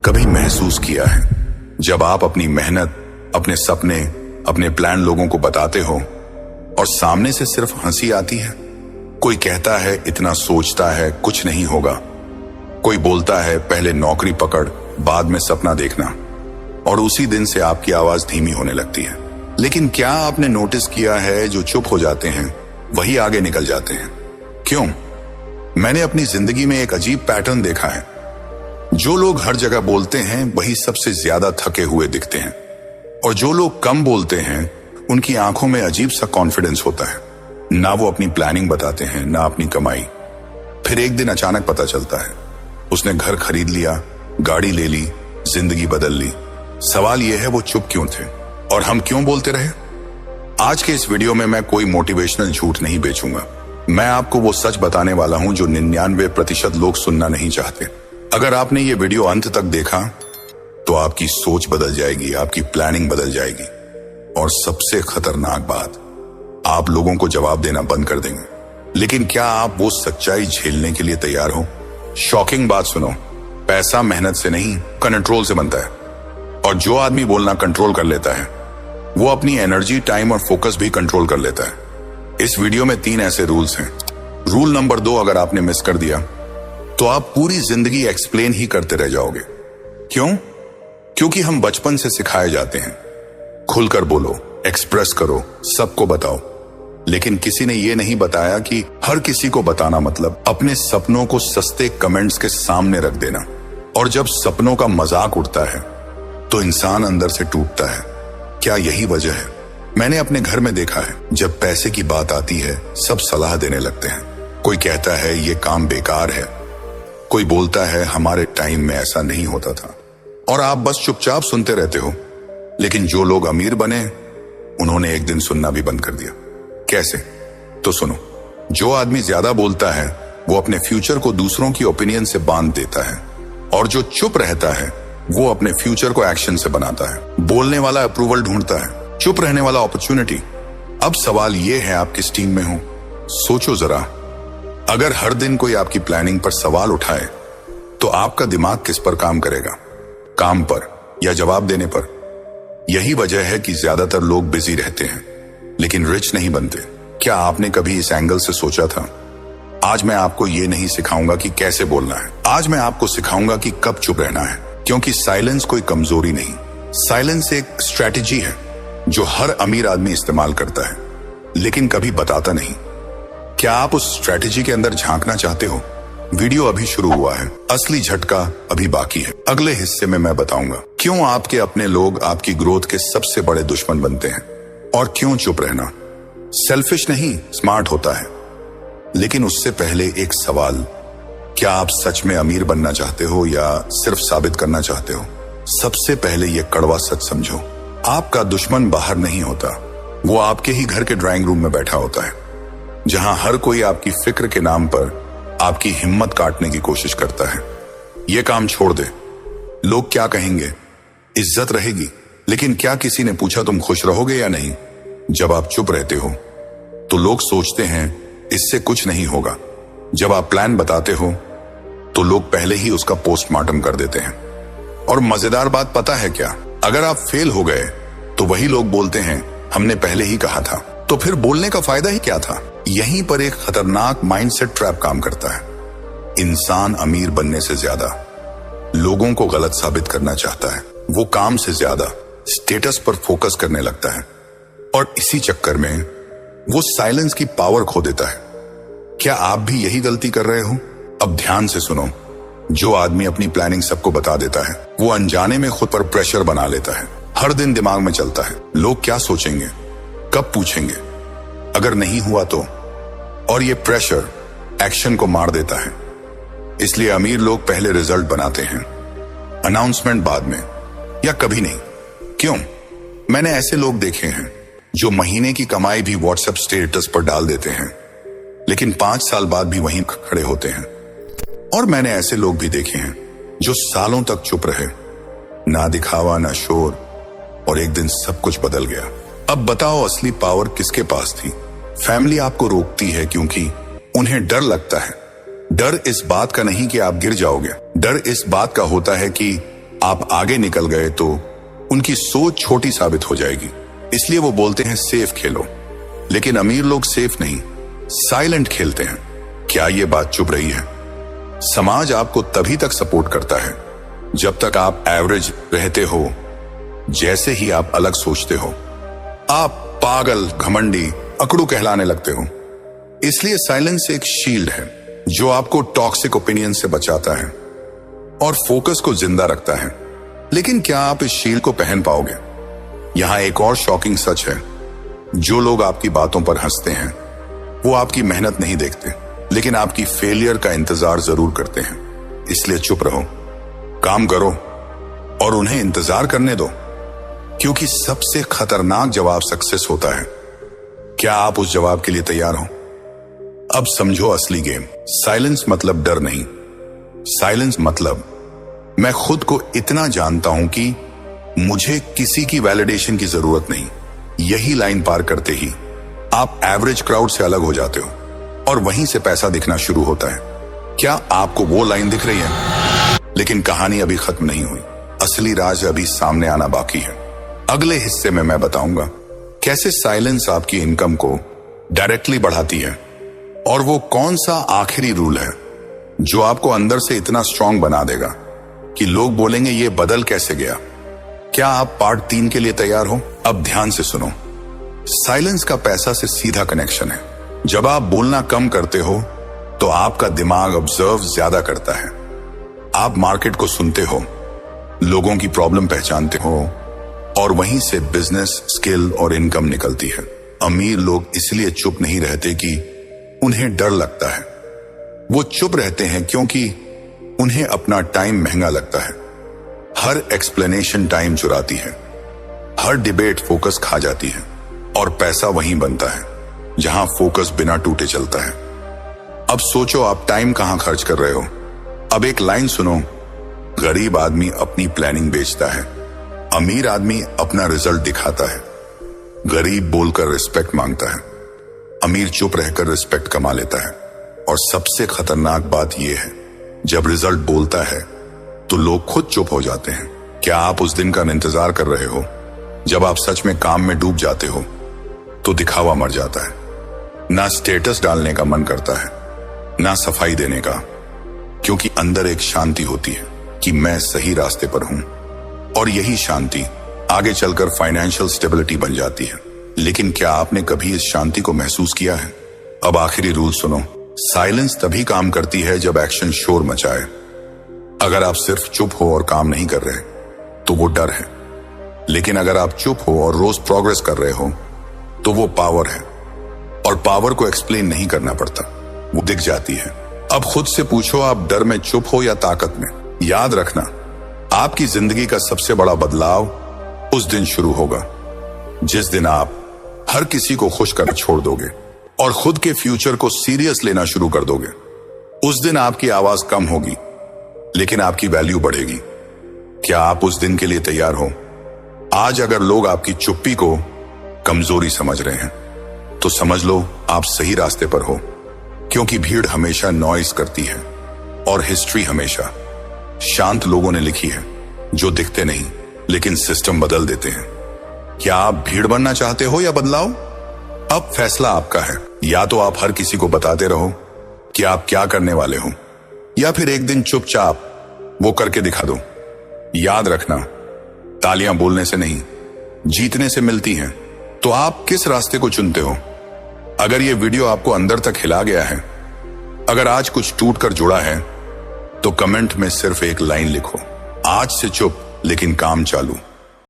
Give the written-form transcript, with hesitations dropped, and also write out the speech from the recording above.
कभी महसूस किया है जब आप अपनी मेहनत, अपने सपने, अपने प्लान लोगों को बताते हो और सामने से सिर्फ हंसी आती है? कोई कहता है इतना सोचता है, कुछ नहीं होगा। कोई बोलता है पहले नौकरी पकड़, बाद में सपना देखना, और उसी दिन से आपकी आवाज धीमी होने लगती है। लेकिन क्या आपने नोटिस किया है, जो चुप हो जाते हैं वही आगे निकल जाते हैं? क्यों? मैंने अपनी जिंदगी में एक अजीब पैटर्न देखा है। जो लोग हर जगह बोलते हैं वही सबसे ज्यादा थके हुए दिखते हैं, और जो लोग कम बोलते हैं उनकी आंखों में अजीब सा कॉन्फिडेंस होता है। ना वो अपनी प्लानिंग बताते हैं, ना अपनी कमाई। फिर एक दिन अचानक पता चलता है उसने घर खरीद लिया, गाड़ी ले ली, जिंदगी बदल ली। सवाल यह है वो चुप क्यों थे और हम क्यों बोलते रहे? आज के इस वीडियो में मैं कोई मोटिवेशनल झूठ नहीं बेचूंगा। मैं आपको वो सच बताने वाला हूं जो 99% लोग सुनना नहीं चाहते। अगर आपने ये वीडियो अंत तक देखा तो आपकी सोच बदल जाएगी, आपकी प्लानिंग बदल जाएगी, और सबसे खतरनाक बात, आप लोगों को जवाब देना बंद कर देंगे। लेकिन क्या आप वो सच्चाई झेलने के लिए तैयार हो? शॉकिंग बात सुनो, पैसा मेहनत से नहीं, कंट्रोल से बनता है। और जो आदमी बोलना कंट्रोल कर लेता है वो अपनी एनर्जी, टाइम और फोकस भी कंट्रोल कर लेता है। इस वीडियो में 3 ऐसे रूल्स हैं। रूल नंबर 2 अगर आपने मिस कर दिया तो आप पूरी जिंदगी एक्सप्लेन ही करते रह जाओगे। क्यों? क्योंकि हम बचपन से सिखाए जाते हैं, खुलकर बोलो, एक्सप्रेस करो, सबको बताओ। लेकिन किसी ने यह नहीं बताया कि हर किसी को बताना मतलब अपने सपनों को सस्ते कमेंट्स के सामने रख देना। और जब सपनों का मजाक उड़ता है तो इंसान अंदर से टूटता है। क्या यही वजह है? मैंने अपने घर में देखा है, जब पैसे की बात आती है सब सलाह देने लगते हैं। कोई कहता है ये काम बेकार है, कोई बोलता है हमारे टाइम में ऐसा नहीं होता था, और आप बस चुपचाप सुनते रहते हो। लेकिन जो लोग अमीर बने उन्होंने एक दिन सुनना भी बंद कर दिया। कैसे? तो सुनो, जो आदमी ज्यादा बोलता है वो अपने फ्यूचर को दूसरों की ओपिनियन से बांध देता है, और जो चुप रहता है वो अपने फ्यूचर को एक्शन से बनाता है। बोलने वाला अप्रूवल ढूंढता है, चुप रहने वाला अपॉर्चुनिटी। अब सवाल ये है, आप किस टीम में हो? सोचो जरा, अगर हर दिन कोई आपकी प्लानिंग पर सवाल उठाए तो आपका दिमाग किस पर काम करेगा? काम पर या जवाब देने पर? यही वजह है कि ज्यादातर लोग बिजी रहते हैं लेकिन रिच नहीं बनते। क्या आपने कभी इस एंगल से सोचा था? आज मैं आपको ये नहीं सिखाऊंगा कि कैसे बोलना है, आज मैं आपको सिखाऊंगा कि कब चुप रहना है। क्योंकि साइलेंस कोई कमजोरी नहीं, साइलेंस एक स्ट्रैटेजी है जो हर अमीर आदमी इस्तेमाल करता है लेकिन कभी बताता नहीं। क्या आप उस स्ट्रैटेजी के अंदर झांकना चाहते हो? वीडियो अभी शुरू हुआ है, असली झटका अभी बाकी है। अगले हिस्से में मैं बताऊंगा क्यों आपके अपने लोग आपकी ग्रोथ के सबसे बड़े दुश्मन बनते हैं, और क्यों चुप रहना सेल्फिश नहीं, स्मार्ट होता है। लेकिन उससे पहले एक सवाल, क्या आप सच में अमीर बनना चाहते हो या सिर्फ साबित करना चाहते हो? सबसे पहले यह कड़वा सच समझो, आपका दुश्मन बाहर नहीं होता, वो आपके ही घर के ड्राइंग रूम में बैठा होता है, जहां हर कोई आपकी फिक्र के नाम पर आपकी हिम्मत काटने की कोशिश करता है। यह काम छोड़ दे, लोग क्या कहेंगे, इज्जत रहेगी, लेकिन क्या किसी ने पूछा तुम खुश रहोगे या नहीं? जब आप चुप रहते हो तो लोग सोचते हैं इससे कुछ नहीं होगा। जब आप प्लान बताते हो तो लोग पहले ही उसका पोस्टमार्टम कर देते हैं। और मजेदार बात पता है क्या? अगर आप फेल हो गए तो वही लोग बोलते हैं हमने पहले ही कहा था। तो फिर बोलने का फायदा ही क्या था? यहीं पर एक खतरनाक माइंडसेट ट्रैप काम करता है। इंसान अमीर बनने से ज्यादा लोगों को गलत साबित करना चाहता है। वो काम से ज्यादा स्टेटस पर फोकस करने लगता है, और इसी चक्कर में वो साइलेंस की पावर खो देता है। क्या आप भी यही गलती कर रहे हो? अब ध्यान से सुनो, जो आदमी अपनी प्लानिंग सबको बता देता है वो अनजाने में खुद पर प्रेशर बना लेता है। हर दिन दिमाग में चलता है, लोग क्या सोचेंगे, कब पूछेंगे, अगर नहीं हुआ तो। और ये प्रेशर एक्शन को मार देता है। इसलिए अमीर लोग पहले रिजल्ट बनाते हैं, अनाउंसमेंट बाद में, या कभी नहीं। क्यों? मैंने ऐसे लोग देखे हैं जो महीने की कमाई भी व्हाट्सएप स्टेटस पर डाल देते हैं लेकिन 5 साल बाद भी वहीं खड़े होते हैं। और मैंने ऐसे लोग भी देखे हैं जो सालों तक चुप रहे, ना दिखावा ना शोर, और एक दिन सब कुछ बदल गया। अब बताओ असली पावर किसके पास थी? फैमिली आपको रोकती है क्योंकि उन्हें डर लगता है। डर इस बात का नहीं कि आप गिर जाओगे, डर इस बात का होता है कि आप आगे निकल गए तो उनकी सोच छोटी साबित हो जाएगी। इसलिए वो बोलते हैं सेफ खेलो। लेकिन अमीर लोग सेफ नहीं, साइलेंट खेलते हैं। क्या ये बात चुभ रही है? समाज आपको तभी तक सपोर्ट करता है जब तक आप एवरेज रहते हो। जैसे ही आप अलग सोचते हो, आप पागल, घमंडी, अकड़ू कहलाने लगते हो। इसलिए साइलेंस एक शील्ड है जो आपको टॉक्सिक ओपिनियन से बचाता है और फोकस को जिंदा रखता है। लेकिन क्या आप इस शील्ड को पहन पाओगे? यहां एक और शॉकिंग सच है। जो लोग आपकी बातों पर हंसते हैं वो आपकी मेहनत नहीं देखते, लेकिन आपकी फेलियर का इंतजार जरूर करते हैं। इसलिए चुप रहो, काम करो और उन्हें इंतजार करने दो, क्योंकि सबसे खतरनाक जवाब सक्सेस होता है। क्या आप उस जवाब के लिए तैयार हो? अब समझो असली गेम। साइलेंस मतलब डर नहीं। साइलेंस मतलब मैं खुद को इतना जानता हूं कि मुझे किसी की वैलिडेशन की जरूरत नहीं। यही लाइन पार करते ही आप एवरेज क्राउड से अलग हो जाते हो और वहीं से पैसा दिखना शुरू होता है। क्या आपको वो लाइन दिख रही है? लेकिन कहानी अभी खत्म नहीं हुई। असली राज अभी सामने आना बाकी है। अगले हिस्से में मैं बताऊंगा कैसे साइलेंस आपकी इनकम को डायरेक्टली बढ़ाती है और वो कौन सा आखिरी रूल है जो आपको अंदर से इतना स्ट्रांग बना देगा कि लोग बोलेंगे ये बदल कैसे गया। क्या आप पार्ट 3 के लिए तैयार हो? अब ध्यान से सुनो। साइलेंस का पैसा से सीधा कनेक्शन है। जब आप बोलना कम करते हो तो आपका दिमाग ऑब्जर्व ज्यादा करता है। आप मार्केट को सुनते हो, लोगों की प्रॉब्लम पहचानते हो और वहीं से बिजनेस, स्किल और इनकम निकलती है। अमीर लोग इसलिए चुप नहीं रहते कि उन्हें डर लगता है। वो चुप रहते हैं क्योंकि उन्हें अपना टाइम महंगा लगता है। हर एक्सप्लेनेशन टाइम चुराती है, हर डिबेट फोकस खा जाती है और पैसा वहीं बनता है जहां फोकस बिना टूटे चलता है। अब सोचो आप टाइम कहां खर्च कर रहे हो। अब एक लाइन सुनो। गरीब आदमी अपनी प्लानिंग बेचता है, अमीर आदमी अपना रिजल्ट दिखाता है। गरीब बोलकर रिस्पेक्ट मांगता है, अमीर चुप रहकर रिस्पेक्ट कमा लेता है। और सबसे खतरनाक बात यह है, जब रिजल्ट बोलता है तो लोग खुद चुप हो जाते हैं। क्या आप उस दिन का इंतजार कर रहे हो जब आप सच में काम में डूब जाते हो? तो दिखावा मर जाता है। ना स्टेटस डालने का मन करता है, ना सफाई देने का, क्योंकि अंदर एक शांति होती है कि मैं सही रास्ते पर हूं। और यही शांति आगे चलकर फाइनेंशियल स्टेबिलिटी बन जाती है। लेकिन क्या आपने कभी इस शांति को महसूस किया है? अब आखिरी रूल सुनो। साइलेंस तभी काम करती है जब एक्शन शोर मचाए। अगर आप सिर्फ चुप हो और काम नहीं कर रहे तो वो डर है। लेकिन अगर आप चुप हो और रोज प्रोग्रेस कर रहे हो तो वो पावर है। और पावर को एक्सप्लेन नहीं करना पड़ता, वो दिख जाती है। अब खुद से पूछो, आप डर में चुप हो या ताकत में? याद रखना, आपकी जिंदगी का सबसे बड़ा बदलाव उस दिन शुरू होगा जिस दिन आप हर किसी को खुश कर छोड़ दोगे और खुद के फ्यूचर को सीरियस लेना शुरू कर दोगे। उस दिन आपकी आवाज कम होगी लेकिन आपकी वैल्यू बढ़ेगी। क्या आप उस दिन के लिए तैयार हो? आज अगर लोग आपकी चुप्पी को कमजोरी समझ रहे हैं तो समझ लो आप सही रास्ते पर हो, क्योंकि भीड़ हमेशा नॉइज करती है और हिस्ट्री हमेशा शांत लोगों ने लिखी है जो दिखते नहीं लेकिन सिस्टम बदल देते हैं। क्या आप भीड़ बनना चाहते हो या बदलाव? अब फैसला आपका है। या तो आप हर किसी को बताते रहो कि आप क्या करने वाले हो, या फिर एक दिन चुपचाप वो करके दिखा दो। याद रखना, तालियां बोलने से नहीं, जीतने से मिलती हैं। तो आप किस रास्ते को चुनते हो? अगर ये वीडियो आपको अंदर तक हिला गया है, अगर आज कुछ टूट कर जुड़ा है, तो कमेंट में सिर्फ एक लाइन लिखो, आज से चुप लेकिन काम चालू।